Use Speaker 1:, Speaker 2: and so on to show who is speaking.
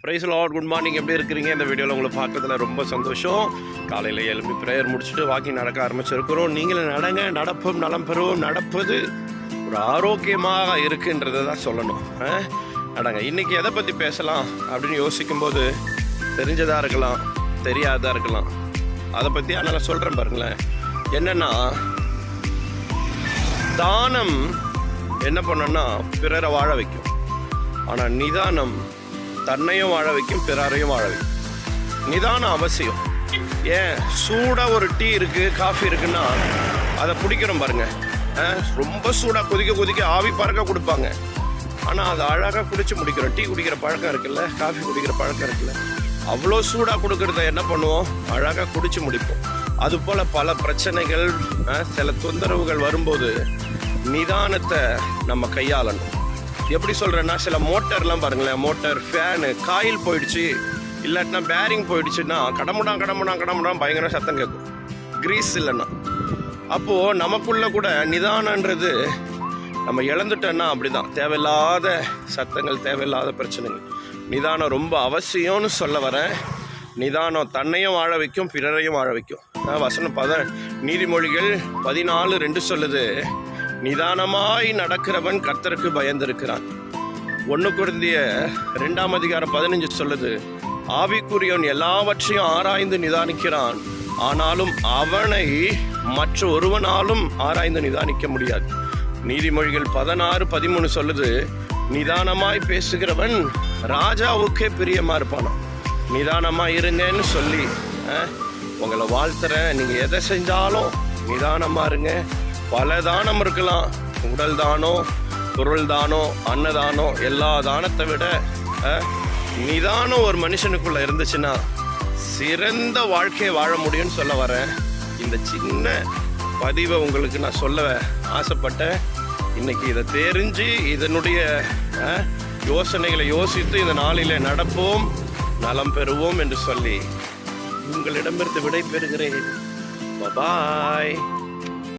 Speaker 1: Price Lord, good morning. எப்படி இருக்கிறீங்க? இந்த வீடியோவில் உங்களை பார்க்கறதுல ரொம்ப சந்தோஷம். காலையில் எழுப்பி ப்ரேயர் முடிச்சுட்டு வாக்கிங் நடக்க ஆரம்பிச்சிருக்கிறோம். நீங்களும் நடங்க, நடப்போம், நலம் பெறுவோம். நடப்பது ஒரு ஆரோக்கியமாக இருக்குன்றதை தான் சொல்லணும். நடங்க. இன்றைக்கி எதை பற்றி பேசலாம் அப்படின்னு யோசிக்கும்போது தெரிஞ்சதாக இருக்கலாம், தெரியாததாக இருக்கலாம். அதை பற்றி அதனால் சொல்கிறேன் பாருங்களேன். என்னென்னா, தானம் என்ன பண்ணோன்னா பிறரை வாழ வைக்கும். ஆனால் நிதானம் தன்னையும் வாழ வைக்கும், பிறரையும் வாழ வைக்கும். நிதானம் அவசியம். ஏன், சூடாக ஒரு டீ இருக்குது, காஃபி இருக்குன்னா அதை பிடிக்கிறோம் பாருங்கள். ரொம்ப சூடாக கொதிக்க ஆவி பறக்க கொடுப்பாங்க. ஆனால் அதை அழகாக குடிச்சு முடிக்கிறோம். டீ குடிக்கிற பழக்கம் இருக்குல்ல, காஃபி குடிக்கிற பழக்கம் இருக்குல்ல, அவ்வளோ சூடாக கொடுக்கறத என்ன பண்ணுவோம், அழகாக குடிச்சு முடிப்போம். அதுபோல் பல பிரச்சனைகள், சில தொந்தரவுகள் வரும்போது நிதானத்தை நம்ம கையாளணும். எப்படி சொல்கிறேன்னா, சில மோட்டர்லாம் பாருங்களேன், மோட்டர், ஃபேனு, காயில் போயிடுச்சு, இல்லாட்டினா பேரிங் போயிடுச்சுன்னா கடமுடா பயங்கர சத்தம் கேட்கும், கிரீஸ் இல்லைன்னா. அப்போது நமக்குள்ளே கூட நிதானன்றது நம்ம இழந்துட்டோன்னா அப்படி தான், தேவையில்லாத சத்தங்கள், தேவையில்லாத பிரச்சனைகள். நிதானம் ரொம்ப அவசியம்னு சொல்ல வரேன். நிதானம் தன்னையும் வாழ வைக்கும், பிறரையும் வாழ வைக்கும். வசனம் நீதிமொழிகள் 14:2 சொல்லுது, நிதானமாய் நடக்கிறவன் கர்த்தருக்கு பயந்திருக்கிறான். 1 கொரிந்தியர் 2:15 சொல்லுது, ஆவிக்குரியவன் எல்லாவற்றையும் ஆராய்ந்து நிதானிக்கிறான், ஆனாலும் அவனை மற்ற ஒருவனாலும் ஆராய்ந்து நிதானிக்க முடியாது. நீதிமொழிகள் 16:13 சொல்லுது, நிதானமாய் பேசுகிறவன் ராஜாவுக்கே பிரியமா இருப்பானா. நிதானமாக இருங்கன்னு சொல்லி உங்களை வாழ்த்துறேன். நீங்கள் எதை செஞ்சாலும் நிதானமாக இருங்க. பல தானம் இருக்கலாம், உடல் தானம், பொருள் தானம், அன்னதானம். எல்லா தானத்தை விட நிதானம் ஒரு மனுஷனுக்குள்ளே இருந்துச்சுன்னா சிறந்த வாழ்க்கையை வாழ முடியும்னு சொல்ல வரேன். இந்த சின்ன பதிவை உங்களுக்கு நான் சொல்ல ஆசைப்பட்டேன். இன்னைக்கு இதை தெரிஞ்சு இதனுடைய யோசனைகளை யோசித்து இந்த நாளில் நடப்போம், நலம் பெறுவோம் என்று சொல்லி உங்களிடமிருந்து விடை பெறுகிறேன். பாய்.